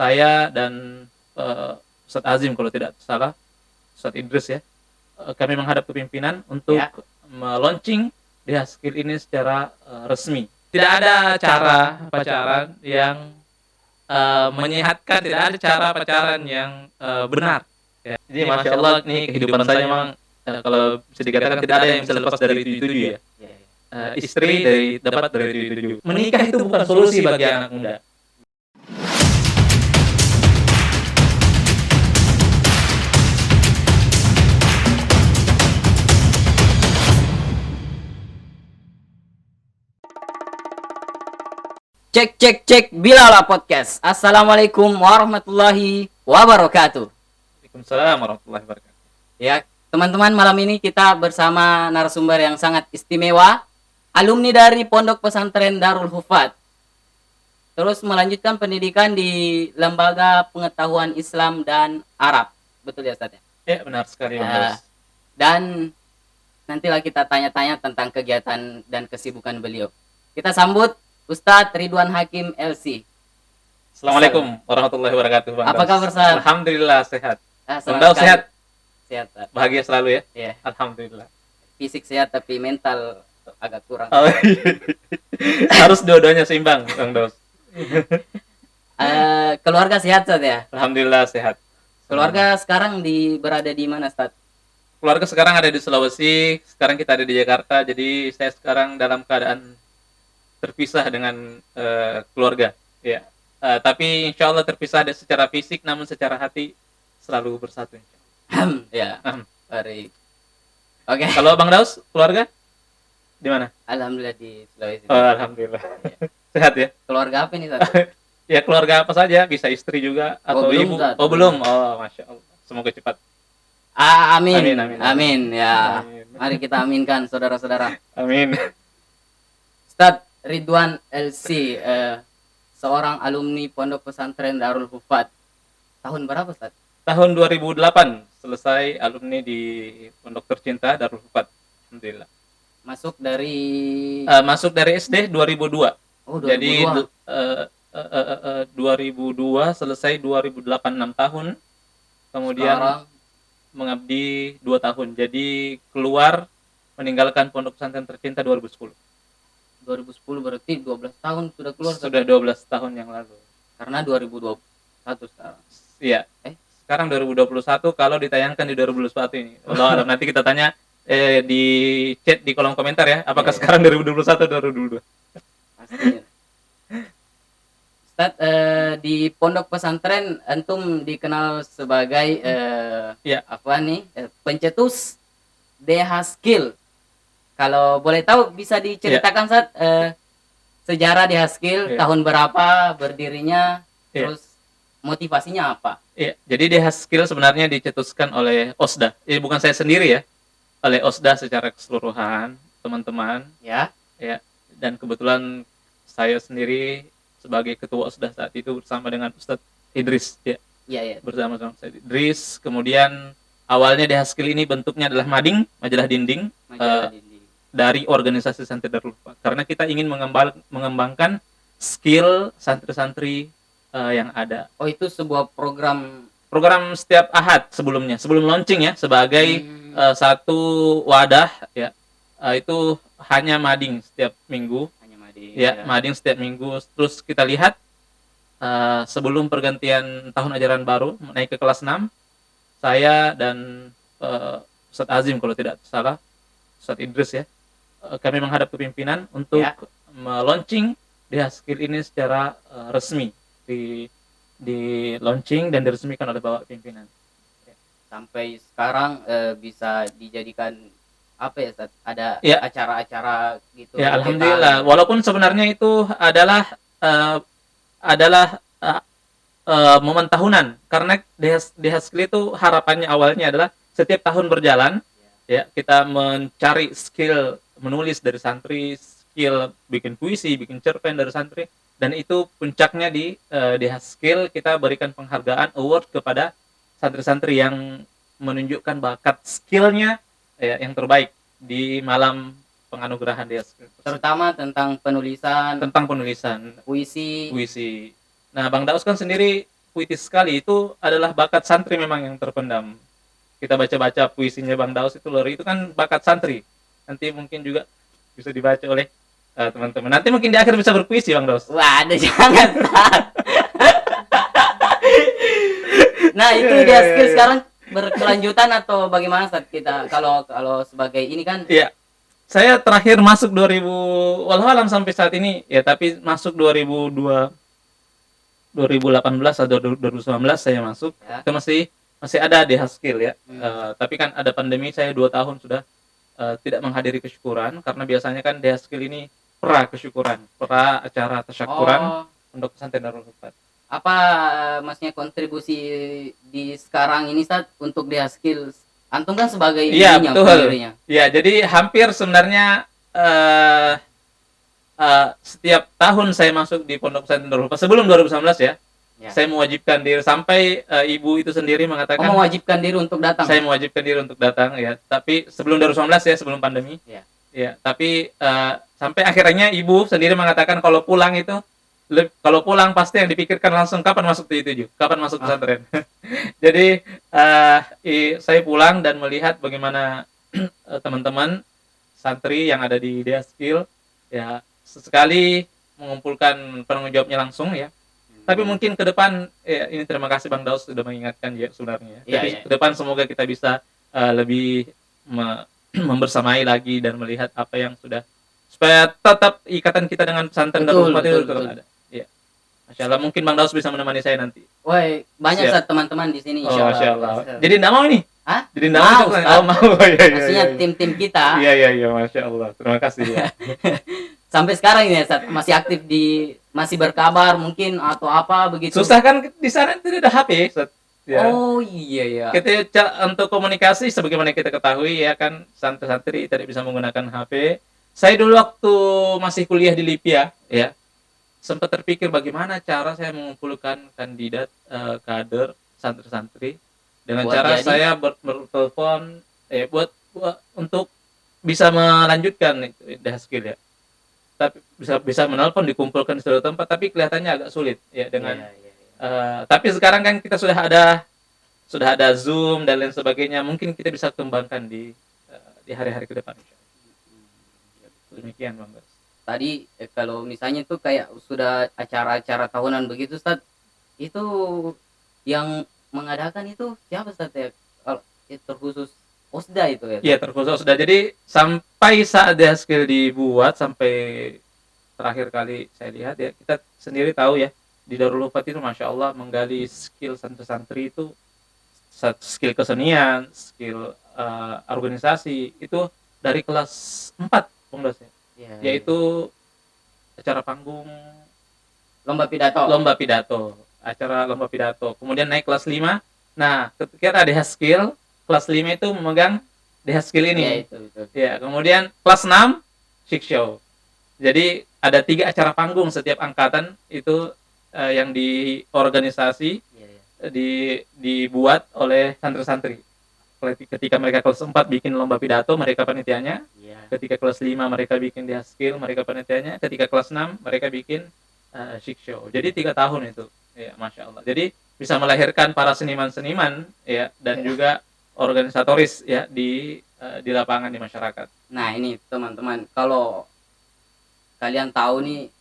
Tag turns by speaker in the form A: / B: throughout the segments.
A: saya dan Ustadz Azim kalau tidak salah, Ustadz Idris ya, kami menghadap kepimpinan untuk
B: Ya.
A: meluncing di Haskell ini secara resmi. Tidak ada cara pacaran yang menyehatkan, tidak ada cara pacaran yang benar. Ya. Jadi masya Allah nih kehidupan saya memang kalau bisa dikatakan tidak ada yang bisa lepas dari tujuh ya. Istri dapat dari tujuh. Menikah itu bukan solusi bagi anak muda.
B: Cek cek cek Bilala Podcast. Assalamualaikum warahmatullahi wabarakatuh.
A: Waalaikumsalam warahmatullahi wabarakatuh.
B: Ya, teman-teman, malam ini kita bersama narasumber yang sangat istimewa, alumni dari Pondok Pesantren Darul Hufat. Terus melanjutkan pendidikan di Lembaga Pengetahuan Islam dan Arab. Betul ya, Ustaz?
A: Ya, benar sekali, Bang
B: Ya.
A: Daus.
B: Dan nantilah kita tanya-tanya tentang kegiatan dan kesibukan beliau. Kita sambut Ustadz Ridwan Hakim LC.
A: Assalamualaikum warahmatullahi wabarakatuh, Bang
B: Apa
A: Daus.
B: kabar, Ustaz?
A: Alhamdulillah sehat. Bang
B: Senang
A: Daus
B: sekali.
A: sehat?
B: Sehat, Ustaz.
A: Bahagia selalu ya?
B: Ya,
A: Alhamdulillah.
B: fisik sehat tapi mental agak kurang.
A: Oh, harus dua-duanya seimbang, Bang Daus.
B: Keluarga sehat, Ustaz ya?
A: Alhamdulillah sehat.
B: Keluarga sekarang berada di mana, Ustaz?
A: Keluarga sekarang ada di Sulawesi, sekarang kita ada di Jakarta, jadi saya sekarang dalam keadaan terpisah dengan keluarga. Ya. Tapi insya Allah terpisah secara fisik, namun secara hati selalu bersatu.
B: Ya, baik. Oke.
A: Kalau Bang Daus, keluarga di mana?
B: Alhamdulillah di Sulawesi.
A: Oh, alhamdulillah. Sehat ya?
B: Keluarga apa ini, Ustaz?
A: Ya keluarga apa saja, bisa istri juga atau
B: belum,
A: ibu.
B: Ustaz.
A: Oh belum. Oh, masya Allah. Semoga cepat.
B: Amin.
A: Amin.
B: Ya,
A: Amin.
B: mari kita aminkan, saudara-saudara.
A: Amin.
B: Ustadz Ridwan LC, seorang alumni Pondok Pesantren Darul Hufat. Tahun berapa, Ustadz?
A: Tahun 2008 selesai alumni di Pondok Tercinta Darul Hufat. Alhamdulillah.
B: Masuk dari
A: Masuk dari SD 2002.
B: Oh, 2002.
A: Jadi 2002 selesai 2008 6 tahun. Kemudian
B: Sekarang
A: mengabdi 2 tahun. Jadi keluar meninggalkan Pondok Pesantren Tercinta 2010.
B: 2010 berarti 12 tahun sudah keluar.
A: Sudah 12 tahun yang lalu.
B: Karena 2021 sekarang.
A: Iya. Sekarang 2021 kalau ditayangkan di 2021 ini. Allah alam, nanti kita tanya di chat di kolom komentar ya, apakah sekarang 2021 atau 2022.
B: Pastinya. Ustadz, di Pondok Pesantren antum dikenal sebagai pencetus DH Skill. Kalau boleh tahu bisa diceritakan Ustadz, sejarah DH Skill, tahun berapa berdirinya, terus motivasinya apa?
A: Iya, jadi DH Skill sebenarnya dicetuskan oleh OSDA. Ini bukan saya sendiri ya, oleh OSDA secara keseluruhan, teman-teman. Ya. Dan kebetulan saya sendiri sebagai ketua OSDA saat itu bersama dengan Ustadz Idris ya. Bersama-sama saya Idris. Kemudian awalnya DH Skill ini bentuknya adalah majalah dinding. Dari organisasi santri Darul Hufat. Karena kita ingin mengembangkan skill santri-santri yang ada.
B: Oh, itu sebuah program
A: setiap Ahad sebelum launching ya, sebagai satu wadah ya. Itu hanya mading setiap minggu. Mading setiap minggu. Terus kita lihat sebelum pergantian tahun ajaran baru naik ke kelas 6, saya dan Ustadz Azim kalau tidak salah, Ustadz Idris ya, kami menghadap kepimpinan untuk meluncing di Haskell ini secara resmi, di launching dan diresmikan oleh Bapak Pimpinan.
B: Sampai sekarang bisa dijadikan apa ya, Ustaz? Ada acara-acara gitu.
A: Ya, alhamdulillah. Walaupun sebenarnya itu adalah momen tahunan, karena di Haskell itu harapannya awalnya adalah setiap tahun berjalan ya, kita mencari skill menulis dari santri, skill bikin puisi, bikin cerpen dari santri, dan itu puncaknya di Haskell kita berikan penghargaan award kepada santri-santri yang menunjukkan bakat skillnya yang terbaik di malam penganugerahan di Haskell.
B: Terutama tentang penulisan,
A: puisi. Nah, Bang Daus kan sendiri puitis sekali. Itu adalah bakat santri memang yang terpendam. Kita baca-baca puisinya Bang Daus itu loh, itu kan bakat santri. Nanti mungkin juga bisa dibaca oleh teman-teman. Nanti mungkin di akhir bisa berpuisi Bang Daus.
B: Waduh, jangan Sat. Nah, itu dia skill sekarang berkelanjutan atau bagaimana saat kita kalau sebagai ini kan?
A: Iya. Saya terakhir masuk 2000, walau alam sampai saat ini ya, tapi masuk 2018 atau 2019 saya masuk.
B: Ya.
A: Itu masih ada di skill ya. Tapi kan ada pandemi, saya 2 tahun sudah tidak menghadiri kesyukuran karena biasanya kan di skill ini kesyukuran, acara tasyakuran untuk pesantren Darul Hufat.
B: Apa maksudnya kontribusi di sekarang ini saat untuk dia skill antum kan sebagai
A: Iya,
B: ininya,
A: betul.
B: pendirinya.
A: Iya, jadi hampir sebenarnya setiap tahun saya masuk di Pondok Pesantren Darul Hufat sebelum 2019 ya. Saya mewajibkan diri sampai ibu itu sendiri mengatakan
B: mewajibkan diri untuk datang.
A: Saya mewajibkan diri untuk datang ya, tapi sebelum 2019 ya, sebelum pandemi. Ya, tapi sampai akhirnya ibu sendiri mengatakan kalau pulang pasti yang dipikirkan langsung kapan masuk 77, kapan masuk pesantren. Jadi saya pulang dan melihat bagaimana teman-teman santri yang ada di Deaskill ya sesekali mengumpulkan penanggung jawabnya langsung ya. Tapi mungkin ke depan ya, ini terima kasih Bang Daus sudah mengingatkan ya sebenarnya. Jadi ke depan semoga kita bisa lebih membersamai lagi dan melihat apa yang sudah, supaya tetap ikatan kita dengan pesantren Darul Hufat itu tetap ada. Ya. Masya Allah, mungkin Bang Daus bisa menemani saya nanti.
B: Woi, banyak saat teman-teman di sini.
A: Masya Allah. Jadi enggak mau ini?
B: Hah?
A: Jadi enggak mau? Mau.
B: Maksudnya tim-tim kita.
A: Iya, Masya Allah. Terima kasih ya.
B: Sampai sekarang ini ya, masih aktif masih berkabar mungkin atau apa begitu.
A: Susah kan di sana tidak ada HP. Ya.
B: Oh iya ya.
A: Kita untuk komunikasi sebagaimana kita ketahui ya kan, santri-santri tidak bisa menggunakan HP. Saya dulu waktu masih kuliah di Lipia ya, sempat terpikir bagaimana cara saya mengumpulkan kandidat kader santri-santri dengan cara saya bertelepon buat untuk bisa melanjutkan itu skill ya. Tapi bisa menelpon, dikumpulkan di suatu tempat, tapi kelihatannya agak sulit ya dengan tapi sekarang kan kita sudah ada Zoom dan lain sebagainya, mungkin kita bisa kembangkan di hari-hari ke depan. Demikian Bang.
B: Tadi kalau misalnya tuh kayak sudah acara-acara tahunan begitu Ustaz, itu yang mengadakan itu siapa Ustaz ya? Kalau terkhusus Osda itu ya?
A: Iya, terkhusus Osda. Jadi sampai saat Deaskill dibuat, sampai terakhir kali saya lihat ya, kita sendiri tahu ya, di Darul Hufat itu Masya Allah menggali skill santri-santri itu, skill kesenian, skill organisasi, itu dari kelas 4 Bang Dos ya. Yaitu acara panggung, lomba pidato, acara lomba pidato. Kemudian naik kelas 5. Nah, ketika ada skill kelas 5 itu memegang skill ini. Ya, kemudian kelas 6 chic show. Jadi ada 3 acara panggung setiap angkatan itu yang diorganisasi dibuat oleh santri-santri. Ketika mereka kelas 4 bikin lomba pidato, mereka panitianya. Ketika kelas 5 mereka bikin skill, mereka panitianya. Ketika kelas 6 mereka bikin chic show. Jadi 3 tahun itu. Ya, Masya Allah. Jadi bisa melahirkan para seniman-seniman ya, dan juga organisatoris ya di lapangan, di masyarakat.
B: Nah ini teman-teman, kalau kalian tahu nih,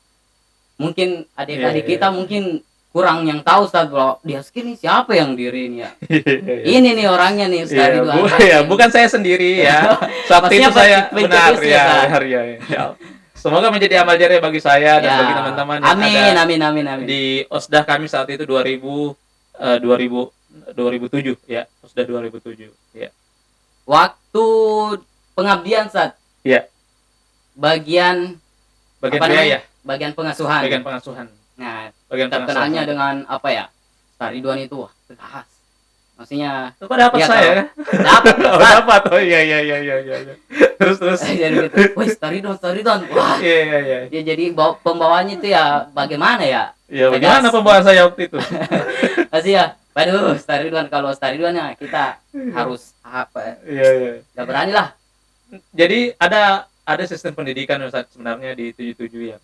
B: mungkin adik-adik kita mungkin kurang yang tahu Ustaz, bro. Dia skill nih siapa yang diri ini ya? Ini nih orangnya nih Ustaz Ridwan.
A: Bukan saya sendiri ya. Saat itu saya benar ya. Semoga menjadi amal jariah bagi saya dan bagi teman-teman yang
B: amin.
A: Di Osdah kami saat itu 2007 ya, sudah 2007 ya.
B: Waktu pengabdian saat bagian
A: biaya,
B: bagian pengasuhan. Nah, terkenalnya dengan apa ya? Ustaz Ridwan itu wah tegas. Maksudnya
A: kok dapat saya?
B: Dapat.
A: Oh iya. Terus.
B: Jadi gitu. Wih, Ustaz Ridwan. Wah.
A: Iya.
B: Ya jadi pembawaannya itu ya bagaimana ya?
A: Ya bagaimana pembawaan saya waktu itu?
B: Masih ya. Waduh, Ustaz Ridwan, kalau Ustaz Ridwan ya kita harus apa?
A: Iya.
B: Gak berani lah.
A: Jadi ada sistem pendidikan Ustaz sebenarnya di 77 yang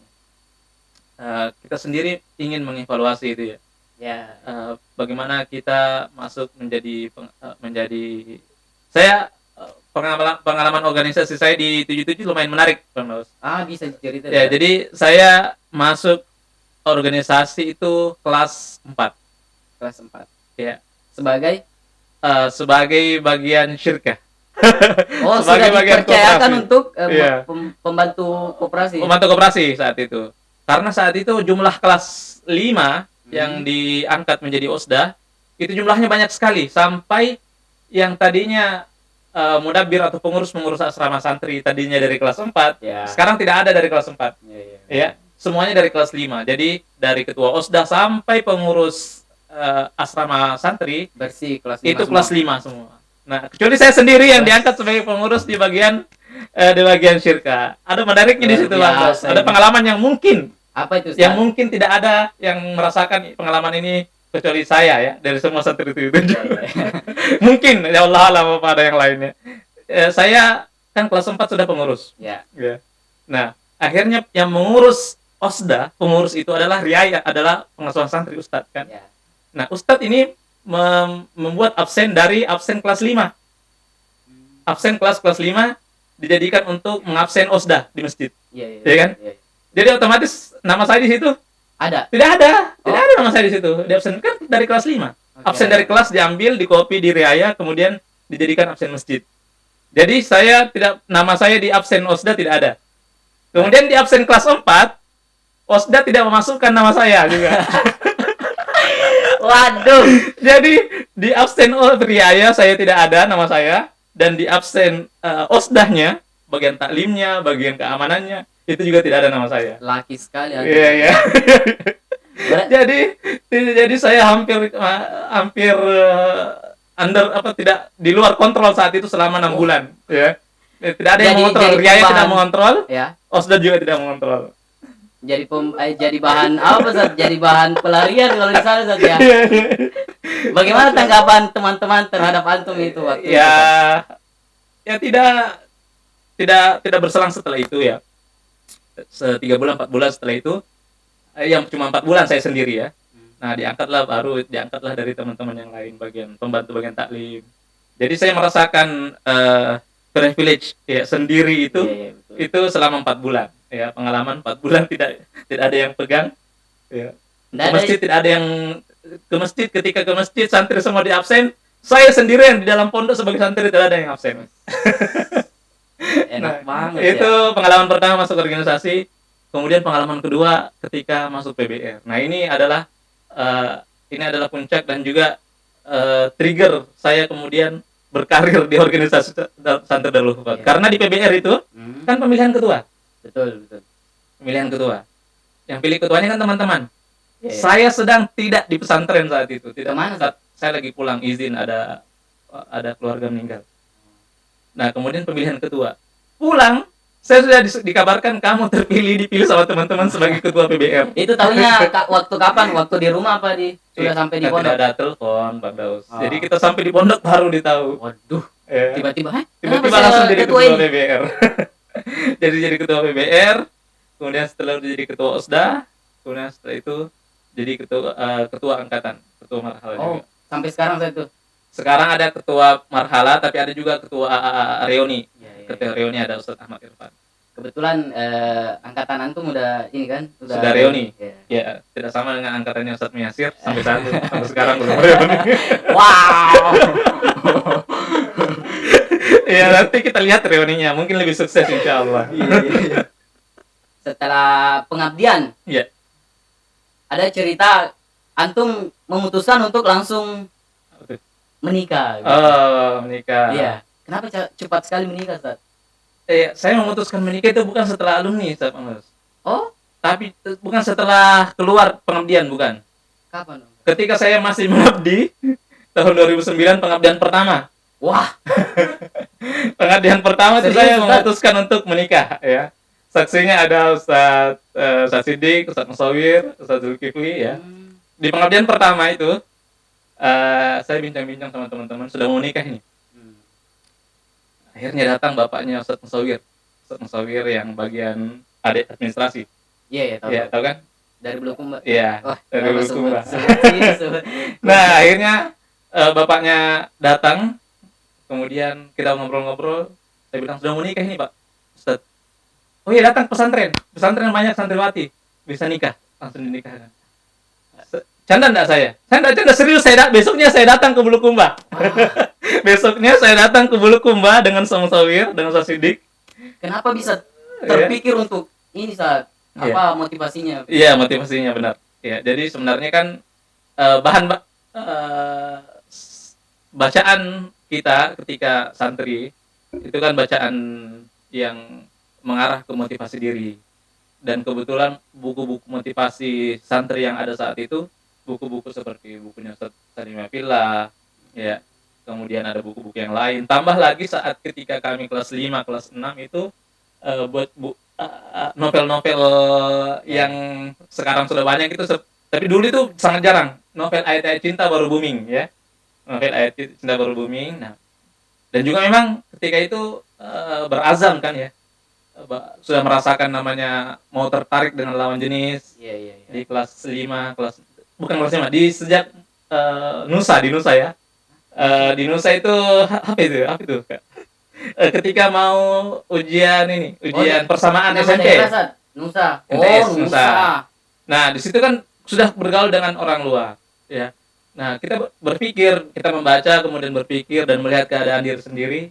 A: kita sendiri ingin mengevaluasi itu ya.
B: Ya.
A: Bagaimana kita masuk menjadi saya pengalaman organisasi saya di 77 lumayan menarik, Bang Daus.
B: Bisa cerita
A: Ya,
B: Ustaz.
A: jadi saya masuk organisasi itu kelas 4.
B: Kelas 4.
A: Ya,
B: Sebagai
A: sebagai bagian syirkah.
B: sudah
A: Sebagai bagian
B: dipercayakan
A: koperasi.
B: untuk
A: Iya.
B: pembantu koperasi.
A: Pembantu koperasi saat itu. Karena saat itu jumlah kelas 5 yang diangkat menjadi OSDA itu jumlahnya banyak sekali, sampai yang tadinya mudabbir atau pengurus asrama santri tadinya dari kelas 4,
B: Ya.
A: sekarang tidak ada dari kelas 4. Ya, semuanya dari kelas 5. Jadi dari ketua OSDA sampai pengurus asrama santri
B: Bersih kelas 5
A: itu kelas 5 semua. Nah, kecuali saya sendiri yang diangkat sebagai pengurus di bagian syirka. Ada menariknya di situ, Bang Dos. Ada pengalaman yang mungkin
B: Apa itu, Ustaz?
A: yang mungkin tidak ada yang merasakan pengalaman ini kecuali saya ya, dari semua santri itu. Mungkin ya Allah alam apa ada yang lainnya. Saya kan kelas 4 sudah pengurus.
B: Ya.
A: Nah, akhirnya yang mengurus OSDA, pengurus itu adalah riayah, adalah pengasuhan santri Ustadz kan.
B: Ya.
A: Nah, Ustadz ini membuat absen dari absen kelas 5. Absen kelas 5 dijadikan untuk mengabsen OSDA di masjid.
B: Iya.
A: Ya kan?
B: Iya.
A: Jadi otomatis nama saya di situ
B: Ada.
A: tidak ada nama saya di situ. Di absen kan dari kelas 5. Absen dari kelas diambil, dikopi, direaya, kemudian dijadikan absen masjid. Jadi nama saya di absen OSDA tidak ada. Kemudian di absen kelas 4, OSDA tidak memasukkan nama saya juga.
B: Waduh.
A: Jadi di absen riaya saya tidak ada nama saya, dan di absen OSDA-nya, bagian taklimnya, bagian keamanannya, itu juga tidak ada nama saya.
B: Laki sekali.
A: Iya. jadi saya hampir tidak di luar kontrol saat itu selama 6 bulan, ya. Tidak ada yang mengontrol, riaya tidak mengontrol,
B: ya.
A: OSDA juga tidak mengontrol.
B: Jadi bahan apa, Ustaz? Jadi bahan pelarian kalau di sana, Ustaz, ya. Bagaimana tanggapan teman-teman terhadap antum itu waktu itu?
A: Ya tidak berselang setelah itu ya. 3 bulan 4 bulan setelah itu, yang cuma 4 bulan saya sendiri ya. Nah, diangkatlah dari teman-teman yang lain, pembantu bagian taklim. Jadi saya merasakan privilege ya sendiri itu.
B: Iya,
A: itu selama 4 bulan ya, pengalaman 4 bulan tidak ada yang pegang ya. Ke masjid tidak ada yang ketika ke masjid santri semua di absen, saya sendirian di dalam pondok sebagai santri tidak ada yang absen.
B: Enak banget
A: itu ya. Pengalaman pertama masuk organisasi. Kemudian pengalaman kedua ketika masuk PBR. Nah, ini adalah puncak dan juga trigger saya kemudian berkarir di organisasi Santri Darul Hufat. Karena di PBR itu kan pemilihan ketua.
B: Betul.
A: Pemilihan ketua. Yang pilih ketuanya kan teman-teman. Saya sedang tidak di pesantren saat itu. Saya lagi pulang izin, ada keluarga meninggal. Nah, kemudian pemilihan ketua. Pulang, saya sudah dikabarkan kamu dipilih sama teman-teman sebagai ketua PBR.
B: Itu tahunya waktu kapan? Waktu di rumah apa sudah sampai di pondok?
A: Tidak ada telepon, Bang Daus. Jadi kita sampai di pondok baru ditahu.
B: Waduh.
A: Tiba-tiba langsung jadi ketua PBR. jadi ketua PBR, kemudian setelah jadi ketua OSDA, kemudian setelah itu jadi ketua angkatan, ketua marhala juga.
B: Sampai sekarang saya tuh.
A: Sekarang ada ketua marhala, tapi ada juga ketua reuni. Ketua reuni ada Ustadz Ahmad Irfan.
B: Kebetulan angkatan antum udah ini kan?
A: Sudah reuni. Ya, tidak sama dengan angkatannya Ustadz Miyasir sampai sekarang belum reuni.
B: Wow.
A: Ya, nanti kita lihat reuninya, mungkin lebih sukses insya Allah.
B: Iya. Setelah pengabdian, ada cerita antum memutuskan untuk langsung menikah. Gitu.
A: Menikah.
B: Iya. Kenapa cepat sekali menikah, Ustaz?
A: Saya memutuskan menikah itu bukan setelah alumni, Ustaz Mas. Tapi bukan setelah keluar pengabdian, bukan.
B: Kapan?
A: Ketika saya masih mengabdi, tahun 2009 pengabdian pertama.
B: Wah.
A: Pengabdian pertama itu saya memutuskan untuk menikah, ya. Saksinya ada Ustaz Sidik, Ustaz Musawir, Ustaz Zulkifli, ya. Di pengabdian pertama itu, saya bincang-bincang sama teman-teman sudah mau nikah ini. Akhirnya datang bapaknya Ustaz Musawir yang bagian administrasi.
B: Iya, tahu.
A: Ya, tahu kan?
B: Dari Bulukumba.
A: Iya,
B: Wah,
A: dari
B: kenapa
A: Bulukumba.
B: sebut.
A: Nah, akhirnya bapaknya datang, kemudian kita ngobrol-ngobrol. Saya bilang, sudah mau nikah ini, Pak Ustaz. Oh iya, datang pesantren. Pesantren banyak santriwati. Bisa nikah, langsung dinikahkan. Canda enggak saya? Saya enggak canda, serius. Besoknya saya datang ke Bulukumba. Besoknya saya datang ke Bulukumba dengan Sang Sawir, dengan Sang Sidik.
B: Kenapa bisa terpikir untuk ini saat
A: Iya.
B: apa motivasinya?
A: Iya, motivasinya benar. Ya, jadi sebenarnya kan bacaan kita ketika santri itu kan bacaan yang mengarah ke motivasi diri. Dan kebetulan buku-buku motivasi santri yang ada saat itu buku-buku seperti bukunya Ustaz Salimah Fillah, ya. Kemudian ada buku-buku yang lain. Tambah lagi saat ketika kami kelas 5, kelas 6 itu buat novel-novel yang sekarang sudah banyak itu tapi dulu itu sangat jarang. Novel ayat-ayat cinta baru booming, ya. Novel ayat cinta baru booming. Nah, dan juga memang ketika itu berazam kan ya. Sudah merasakan namanya mau tertarik dengan lawan jenis.
B: Iya.
A: Di kelas 5, bukan kelas 5, di sejak di Nusa ya. Di Nusa itu apa itu, Kak? Ketika mau ujian persamaan
B: Nama
A: SMP.
B: daerah, Sat? Nusa.
A: MTS,
B: Oh,
A: Nusa.
B: Nusa.
A: Nah, di situ kan sudah bergaul dengan orang luar, ya. Nah, kita berpikir, kita membaca, kemudian berpikir dan melihat keadaan diri sendiri,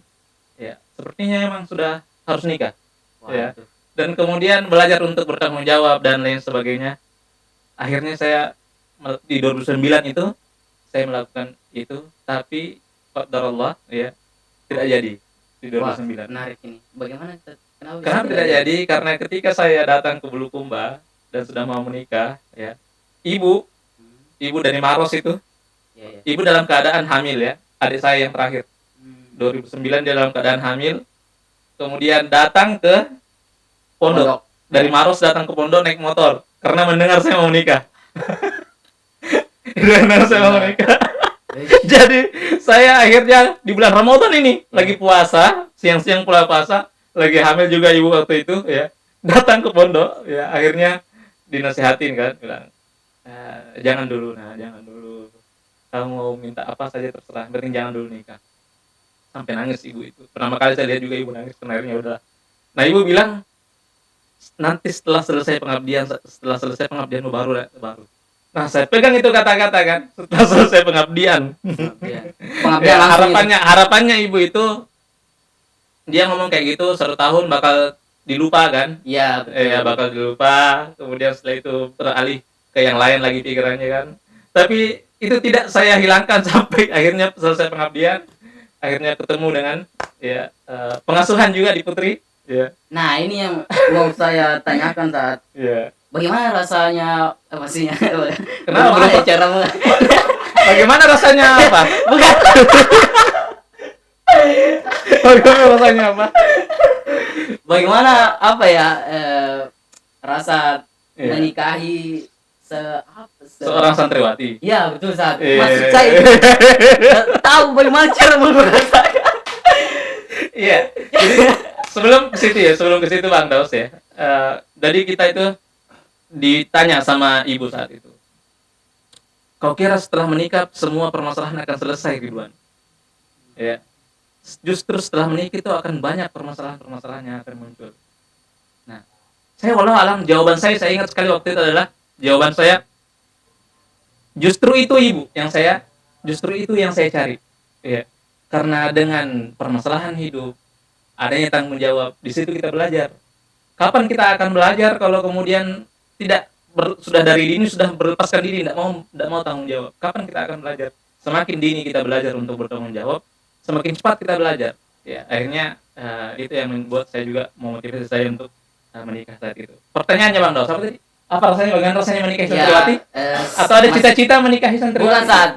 A: ya. Sepertinya emang sudah harus nikah, ya.
B: Waduh.
A: Dan kemudian belajar untuk bertanggung jawab dan lain sebagainya. Akhirnya saya di 2009 itu saya melakukan itu, tapi qadarullah, ya, tidak jadi di 2009.
B: Wah, menarik ini. Bagaimana? Kenapa bisa
A: Kenapa tidak jadi? Karena ketika saya datang ke Bulukumba dan sudah mau menikah, ya, ibu dari Maros itu,
B: Iya.
A: ibu dalam keadaan hamil, ya, adik saya yang terakhir. 2009 dia dalam keadaan hamil, kemudian datang ke pondok. Dari Maros datang ke pondok naik motor karena mendengar saya mau menikah. Mendengar saya mau menikah. Jadi saya akhirnya di bulan Ramadan ini lagi puasa, siang-siang pula puasa, lagi hamil juga ibu waktu itu, ya, datang ke pondok, ya, akhirnya dinasihatin kan, bilang jangan dulu, kamu mau minta apa saja terserah, penting jangan dulu nikah. Sampai nangis ibu itu, pertama kali saya lihat juga ibu nangis, akhirnya udah. Nah, ibu bilang nanti setelah selesai pengabdianmu baru. Nah, saya pegang itu kata-kata kan, setelah selesai pengabdian.
B: Pengabdian
A: Ya,
B: langsung
A: harapannya ibu itu dia ngomong kayak gitu 1 tahun bakal dilupa kan?
B: Iya,
A: Ya, bakal dilupa. Kemudian setelah itu beralih ke yang lain lagi pikirannya kan. Tapi itu tidak saya hilangkan sampai akhirnya selesai pengabdian. Akhirnya ketemu dengan ya pengasuhan juga di Putri. Ya.
B: Nah, ini yang mau saya tanyakan saat.
A: Ya.
B: Bagaimana rasanya maksudnya?
A: Kenapa
B: Bagaimana
A: belum?
B: cara
A: Bagaimana rasanya apa?
B: bukan
A: Bagaimana rasanya apa?
B: bagaimana apa ya rasa
A: Iya.
B: menikahi
A: Seorang santriwati.
B: Iya, betul saat.
A: Iya.
B: Maksud saya itu, tahu bagaimana cara menggunakan.
A: Iya. Jadi sebelum ke situ Bang Daus ya. Jadi kita itu ditanya sama ibu saat itu. Kau kira setelah menikah semua permasalahan akan selesai, Ridwan? Ya. Justru setelah menikah itu akan banyak permasalahan-permasalahan yang akan muncul. Nah, saya walau alam jawaban saya ingat sekali waktu itu adalah jawaban saya justru itu yang saya cari. Ya. Karena dengan permasalahan hidup adanya tanggung jawab, di situ kita belajar. Kapan kita akan belajar kalau kemudian tidak sudah dari dini sudah berlepaskan diri, tidak mau tanggung jawab? Kapan kita akan belajar? Semakin dini kita belajar untuk bertanggung jawab, semakin cepat kita belajar. Ya, akhirnya itu yang membuat saya juga memotivasi saya untuk menikah saat itu. Pertanyaannya Bang Daus, bagaimana rasanya menikahi santriwati? Atau ada cita-cita menikahi santriwati?
B: Bukan saat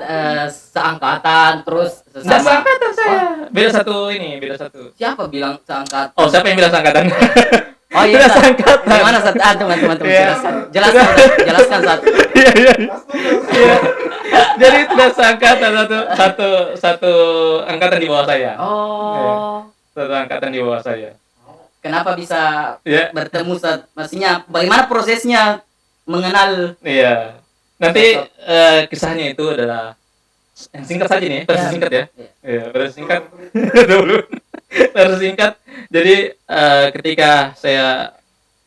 B: seangkatan terus
A: Nggak
B: sesama.
A: seangkatan saya. Beda satu.
B: Siapa bilang seangkatan?
A: Oh, siapa yang bilang seangkatan?
B: Oh iya.
A: Tidak seangkatan.
B: Gimana saat teman-teman
A: Iya.
B: jelaskan saat.
A: Iya. Jadi tidak seangkatan, satu angkatan di bawah saya.
B: Oh.
A: Satu angkatan di bawah saya.
B: Kenapa bisa
A: Ya.
B: bertemu saat maksudnya bagaimana prosesnya mengenal.
A: Iya. Nanti kisahnya itu adalah yang singkat saja nih, versi singkat ya. Iya, versi singkat. Dulu. Versi singkat. Jadi ketika saya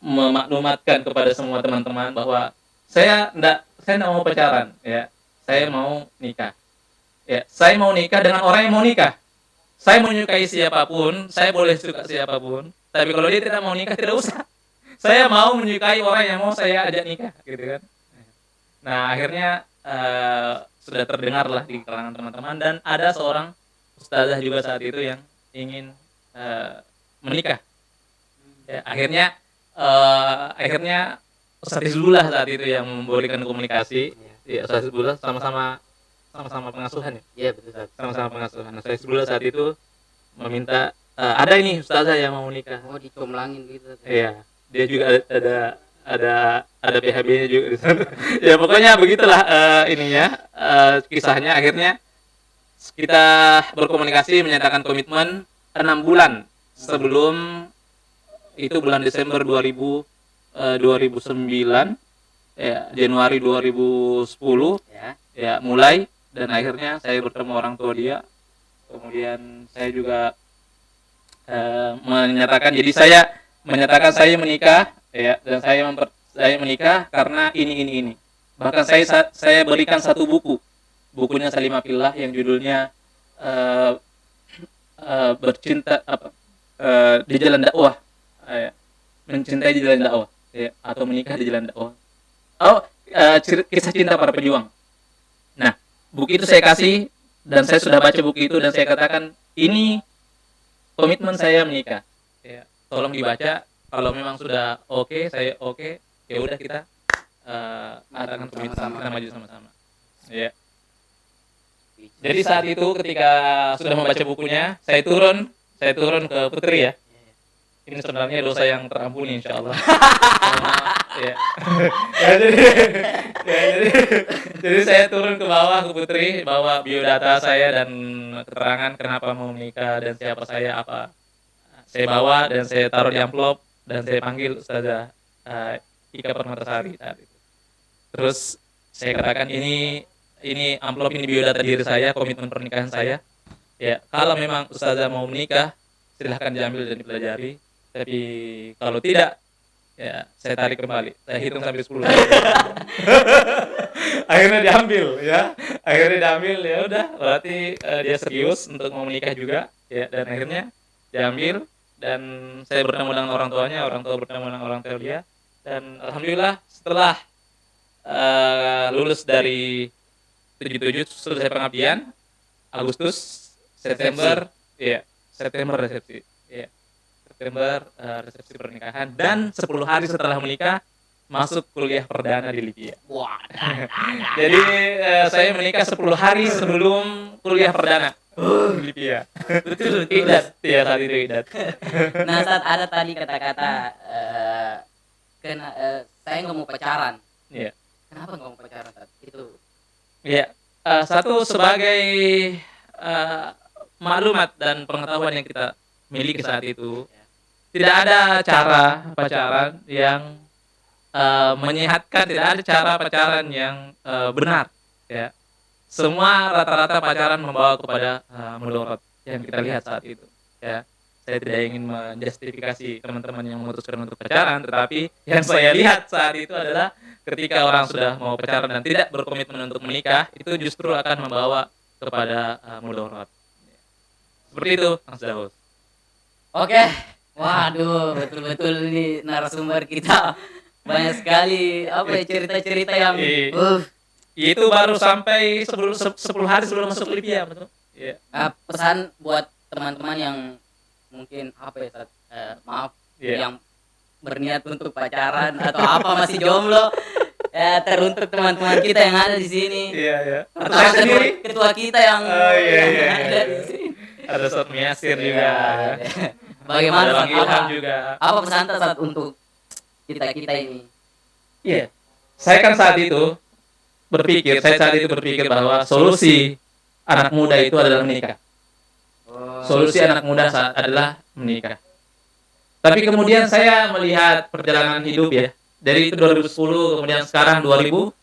A: memaklumatkan kepada semua teman-teman bahwa saya enggak mau pacaran, ya. Saya mau nikah. Ya, saya mau nikah dengan orang yang mau nikah. Saya menyukai siapapun, saya boleh suka siapapun, tapi kalau dia tidak mau nikah tidak usah. Saya mau menyukai orang yang mau saya ajak nikah, gitu kan. Nah, akhirnya sudah terdengar lah di kalangan teman-teman dan ada seorang ustazah juga saat itu yang ingin menikah. Ya, akhirnya Ustaz Hizbullah saat itu yang membolehkan komunikasi. Ya, Ustaz Hizbullah sama-sama pengasuhan ya.
B: Iya, betul.
A: Sama-sama pengasuhan. Nah, Ustaz Hizbullah saat itu meminta ada ini ustazah yang mau nikah.
B: Oh, dicomlangin gitu.
A: Iya, dia juga ada PHB-nya juga di sana. Ya pokoknya begitulah ininya kisahnya. Akhirnya kita berkomunikasi menyatakan komitmen 6 bulan sebelum itu bulan Desember 2009 ya Januari 2010 ya mulai, dan akhirnya saya bertemu orang tua dia. Kemudian saya juga menyatakan, jadi saya menyatakan saya menikah ya, dan saya menikah karena ini. Bahkan saya berikan satu bukunya Salimah Fillah yang judulnya bercinta di jalan dakwah, mencintai di jalan dakwah ya, atau menikah di jalan dakwah. Kisah cinta para pejuang. Nah, buku itu saya kasih dan saya sudah baca buku itu dan saya katakan ini komitmen saya menikah. Ya, tolong dibaca. Kalau memang sudah oke, saya oke, ya udah kita adakan komitmen, kita maju sama-sama. Ya. Jadi saat itu ketika sudah membaca bukunya, saya turun ke Putri ya. Ini sebenarnya dosa yang terampuni insyaallah. Ya. Jadi saya turun ke bawah ke Putri, bawa biodata saya dan keterangan kenapa mau menikah dan siapa saya apa. Saya bawa dan saya taruh di amplop dan saya panggil Ustazah Ika Permatasari saat itu. Terus saya katakan ini amplop, ini biodata diri saya, komitmen pernikahan saya. Ya, kalau memang Ustazah mau menikah, silahkan diambil dan dipelajari. Tapi kalau tidak, ya saya tarik kembali. Saya hitung sampai 10. Akhirnya diambil ya. Ya udah, berarti dia serius untuk mau menikah juga ya, dan akhirnya diambil dan saya bertemu dengan orang tuanya, orang tua bertemu dengan orang tua dia, dan alhamdulillah setelah lulus dari 77 selesai pengabdian, Agustus, September resepsi. Ya. September resepsi pernikahan, dan 10 hari setelah menikah masuk kuliah perdana di Libya.
B: Wah.
A: Jadi saya menikah 10 hari sebelum kuliah perdana di Libya. Betul. Idat ya, saat itu idat.
B: Nah, saat ada tadi kata-kata saya nggak mau pacaran.
A: Iya.
B: Kenapa nggak mau pacaran saat itu?
A: Iya. Satu sebagai maklumat dan pengetahuan yang kita miliki saat itu, tidak ada cara pacaran yang menyehatkan, tidak ada cara pacaran yang benar ya. Semua rata-rata pacaran membawa kepada mudarat yang kita lihat saat itu ya. Saya tidak ingin menjustifikasi teman-teman yang memutuskan untuk pacaran, tetapi yang saya lihat saat itu adalah ketika orang sudah mau pacaran dan tidak berkomitmen untuk menikah, itu justru akan membawa kepada mudarat. Seperti itu, Mas Daus.
B: Oke. Waduh, betul-betul ini narasumber kita banyak sekali cerita-cerita yang
A: itu baru sampai 10 hari sebelum masuk Libya, betul. Iya.
B: Pesan buat teman-teman yang mungkin yang berniat untuk pacaran atau masih jomblo, ya teruntuk teman-teman kita yang ada di sini.
A: Iya.
B: Terutama ketua kita yang ada di sini.
A: Ada Ustaz Miasir juga.
B: Bagaimana
A: Bang Ilham juga.
B: Apa pesan saat untuk kita ini?
A: Iya. Saya saat itu berpikir bahwa solusi anak muda itu adalah menikah. Solusi anak muda adalah menikah. Tapi kemudian saya melihat perjalanan hidup ya, Dari itu 2010, kemudian sekarang 2021,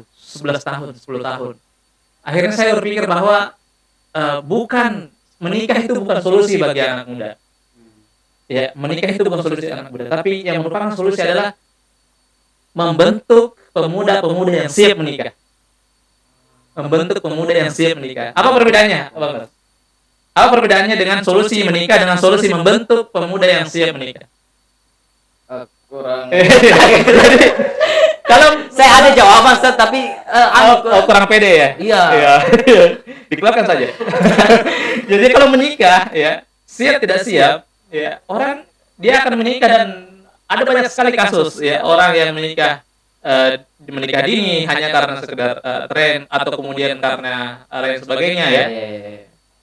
A: 11 tahun, 10 tahun. Akhirnya saya berpikir bahwa bukan menikah itu bukan solusi bagi anak muda. Ya, menikah itu bukan solusi anak muda, tapi yang merupakan solusi adalah membentuk pemuda-pemuda yang siap menikah. Membentuk pemuda yang siap menikah. Apa perbedaannya, Bang Bas? Apa perbedaannya dengan solusi menikah dengan solusi membentuk pemuda yang siap menikah?
B: Kurang.
A: Jadi, kalau
B: Saya ada jawaban, Ustaz, tapi
A: kurang pede ya?
B: Iya.
A: Iya. Dikeluarkan saja. Jadi kalau menikah ya, siap tidak siap, ya orang dia akan menikah dan ada banyak sekali kasus ya orang yang menikah dini hanya karena sekedar tren atau kemudian karena lain sebagainya ya.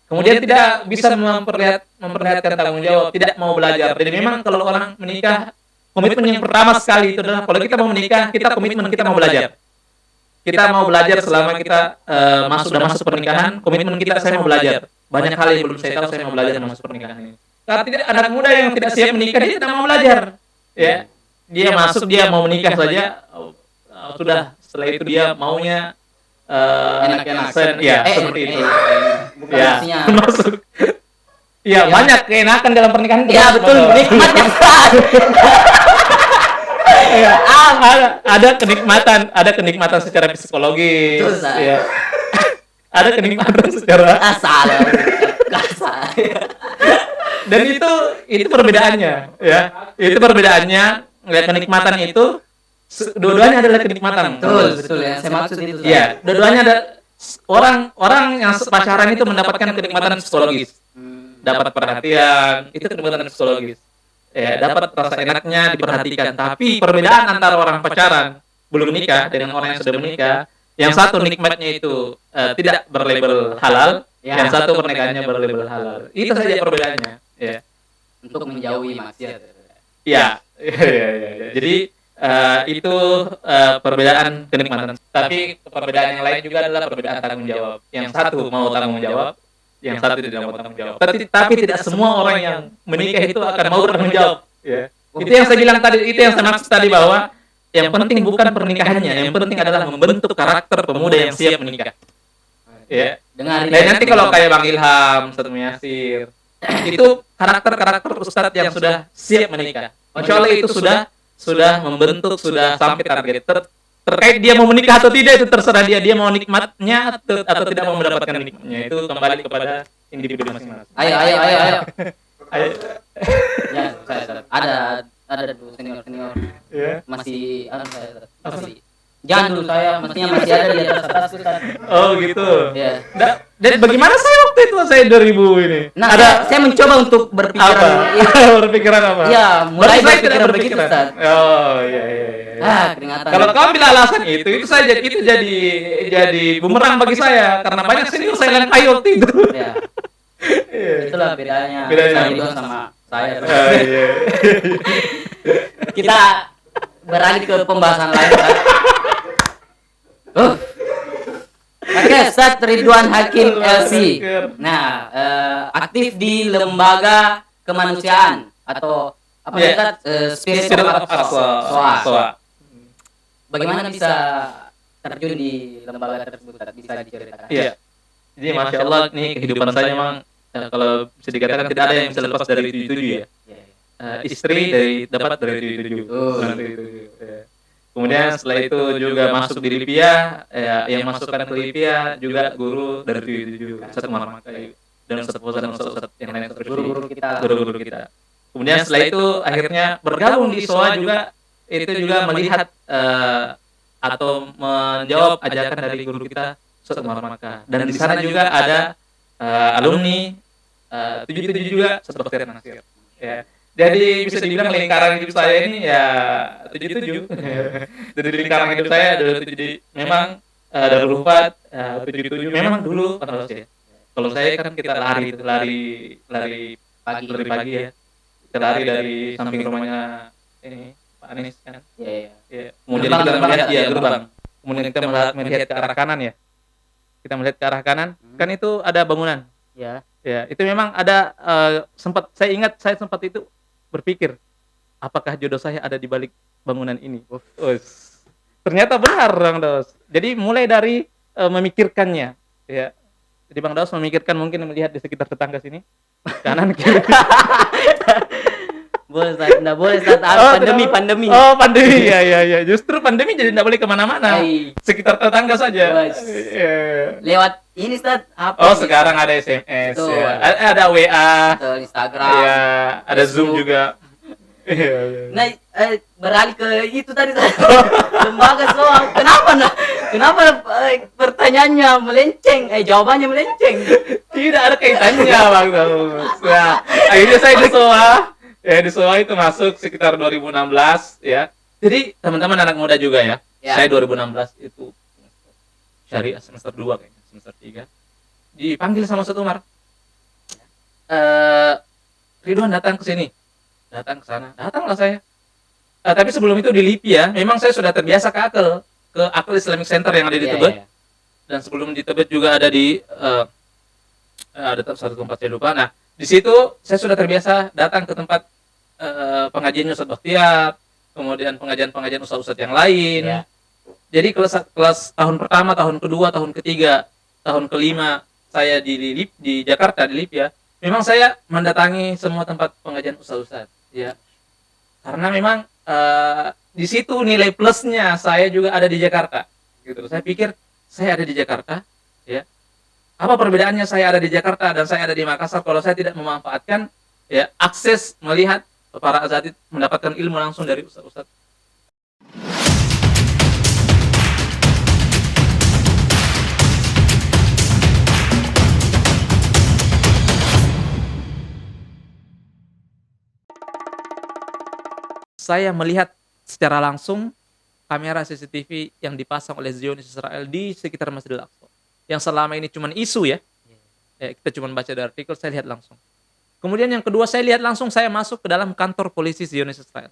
A: Kemudian tidak bisa memperlihatkan tanggung jawab, tidak mau belajar. Jadi memang kalau orang menikah, komitmen yang pertama sekali itu adalah kalau kita mau menikah, kita komitmen kita mau belajar. Kita mau belajar selama kita sudah masuk pernikahan, komitmen kita saya mau belajar. Banyak hal yang belum saya tahu, saya mau belajar masuk pernikahan ini. Kalau tidak anak muda yang tidak siap menikah, dia tidak mau belajar. Ya, dia masuk, dia mau menikah saja, sudah setelah itu dia maunya
B: enak-enak.
A: Ya, seperti itu.
B: Bukan
A: Ya,
B: maksudnya.
A: masuk. Ya, banyak keenakan dalam pernikahan.
B: Ya betul, nikmatnya.
A: Ya, ada kenikmatan secara psikologis.
B: Betul, Ustaz.
A: Ya. Ada kenikmatan secara
B: Salah. Kasar.
A: dan itu perbedaannya ya. Itu perbedaannya. Lihat kenikmatan itu dua-duanya adalah kenikmatan.
B: Betul ya. Saya maksud itu. Ustaz.
A: Iya, dua-duanya ada orang yang pacaran itu mendapatkan kenikmatan psikologis. Dapat perhatian, itu kenikmatan psikologis. Ya, dapat rasa enaknya diperhatikan. Tapi perbedaan antara orang pacaran belum menikah dengan orang yang sudah menikah, yang satu nikmatnya itu tidak berlabel halal, yang satu pernikahannya berlabel halal. Itu saja perbedaannya. Ya.
B: Untuk menjauhi maksiat.
A: Ya. Jadi itu perbedaan kenikmatan. Tapi perbedaan yang lain juga adalah perbedaan tanggung jawab. Yang satu mau tanggung jawab, yang satu tidak mau tanggung jawab. Tapi tidak semua orang yang menikah itu akan mau bertanggung jawab. Ya. Itu yang saya bilang tadi, itu yang saya maksud tadi bahwa yang penting bukan pernikahannya, yang penting adalah membentuk karakter pemuda yang siap menikah. Ya.
B: Dengar.
A: Dan nanti kalau kayak Bang Ilham, Ustaz Yasir, itu karakter ustadz yang sudah siap menikah. Insya Allah itu sudah membentuk, sudah sampai target. Terkait dia mau menikah atau tidak itu terserah dia mau nikmatnya atau tidak mau mendapatkan nikmatnya, itu kembali kepada individu masing-masing.
B: Ayo.
A: Ayo.
B: Ya, saya ada dulu senior
A: Ya.
B: masih masih jangan dulu saya mestinya masih ada di atas Ustaz.
A: Oh gitu.
B: Ya.
A: Dan bagaimana saya waktu itu saya 2000 ini?
B: Nah, saya mencoba untuk berpikiran
A: apa? Berpikiran apa?
B: Iya, mulai
A: saya
B: berpikiran begitu, Ustaz.
A: Oh iya.
B: Keringatan.
A: Kalau kamu bilang alasan itu jadi bumerang bagi saya karena banyak senior saya yang kayu waktu itu.
B: Ya. Itulah bedanya Ridwan sama saya.
A: Iya.
B: Kita beralih ke pembahasan lain, Ustaz. Oke, Ustaz Ridwan Hakim LC. Nah, aktif di lembaga kemanusiaan atau apa Ustaz? Spirit of SOA. Bagaimana bisa terjun di lembaga tersebut? Bisa diceritakan?
A: Iya. Jadi Masya Allah nih kehidupan saya memang kalau bisa dikatakan tidak ada yang bisa lepas dari 77 ya. Istri dapat dari 77. Kemudian setelah itu juga masuk di Lipia, yang masukkan ke Lipia juga guru dari 77, Ustaz Muhammad Kayu dan Ustaz yang lain
B: Guru-guru
A: kita. Kemudian setelah itu akhirnya bergabung di SOA juga, itu juga melihat atau menjawab ajakan dari guru kita Ustaz Muhammad Kayu. Dan di sana juga ada alumni 77 juga Ustaz Baktiar Nasir. Ya. Jadi bisa dibilang lingkaran hidup saya ini ya 77. Jadi lingkaran hidup saya adalah 77. Memang Darul Hufat 77 memang dulu kalau saya. Kalau saya kan kita lari pagi ya. Kita lari dari samping rumahnya ini Pak Anies kan. Iya. Kemudian kita melihat gerbang. Kemudian kita melihat ke arah kanan ya. Kita melihat ke arah kanan, kan itu ada bangunan.
B: Ya.
A: Ya, itu memang ada saya ingat saya sempat itu berpikir apakah jodoh saya ada di balik bangunan ini? Us. Ternyata benar Bang Daus. Jadi mulai dari memikirkannya, ya. Jadi Bang Daus memikirkan mungkin melihat di sekitar tetangga sini, kanan kiri.
B: Boleh Ustaz, enggak boleh Ustaz. Pandemi.
A: Oh, pandemi. Ya. Justru pandemi jadi enggak boleh kemana-mana.
B: Hai.
A: Sekitar tetangga saja.
B: Wes.
A: Iya.
B: Lewat ini Ustaz, apa?
A: Oh, sekarang ada SMS,
B: Betul.
A: ya. Ada WA,
B: Betul, Instagram.
A: ya, ada
B: Facebook.
A: Zoom juga. Iya.
B: Nah, beralih ke itu tadi Ustaz. Lembaga soal. Kenapa pertanyaannya melenceng? Jawabannya melenceng.
A: Tidak ada kaitannya, Bang Daus. Nah, akhirnya saya di SOA. Ya, di SOA itu masuk sekitar 2016, ya. Jadi, teman-teman anak muda juga ya.
B: Ya.
A: Saya 2016 itu syariah semester 2 kayaknya, semester 3. Dipanggil sama Ustaz Umar. Ridwan datang ke sini. Datang ke sana. Datanglah saya. Tapi sebelum itu di LIPI ya, memang saya sudah terbiasa ke Akal Islamic Center yang ada di Tebet.
B: Iya.
A: Dan sebelum di Tebet juga ada di ada satu tempat saya lupa. Nah, di situ saya sudah terbiasa datang ke tempat pengajiannya Ustaz Bakhtiar, kemudian pengajian ustaz-ustaz yang lain.
B: Iya.
A: Jadi kelas tahun pertama, tahun kedua, tahun ketiga, tahun kelima saya di Jakarta di LIP ya. Memang saya mendatangi semua tempat pengajian ustaz-ustaz ya. Karena memang di situ nilai plusnya saya juga ada di Jakarta. Gitu. Saya pikir saya ada di Jakarta ya. Apa perbedaannya saya ada di Jakarta dan saya ada di Makassar kalau saya tidak memanfaatkan ya akses melihat para azatid mendapatkan ilmu langsung dari ustaz-ustaz. Saya melihat secara langsung kamera CCTV yang dipasang oleh Zionis Israel di sekitar Masjidil Aqsa. Yang selama ini cuma isu ya. Kita cuma baca dari artikel, saya lihat langsung. Kemudian yang kedua, saya lihat langsung saya masuk ke dalam kantor polisi Zionis Israel.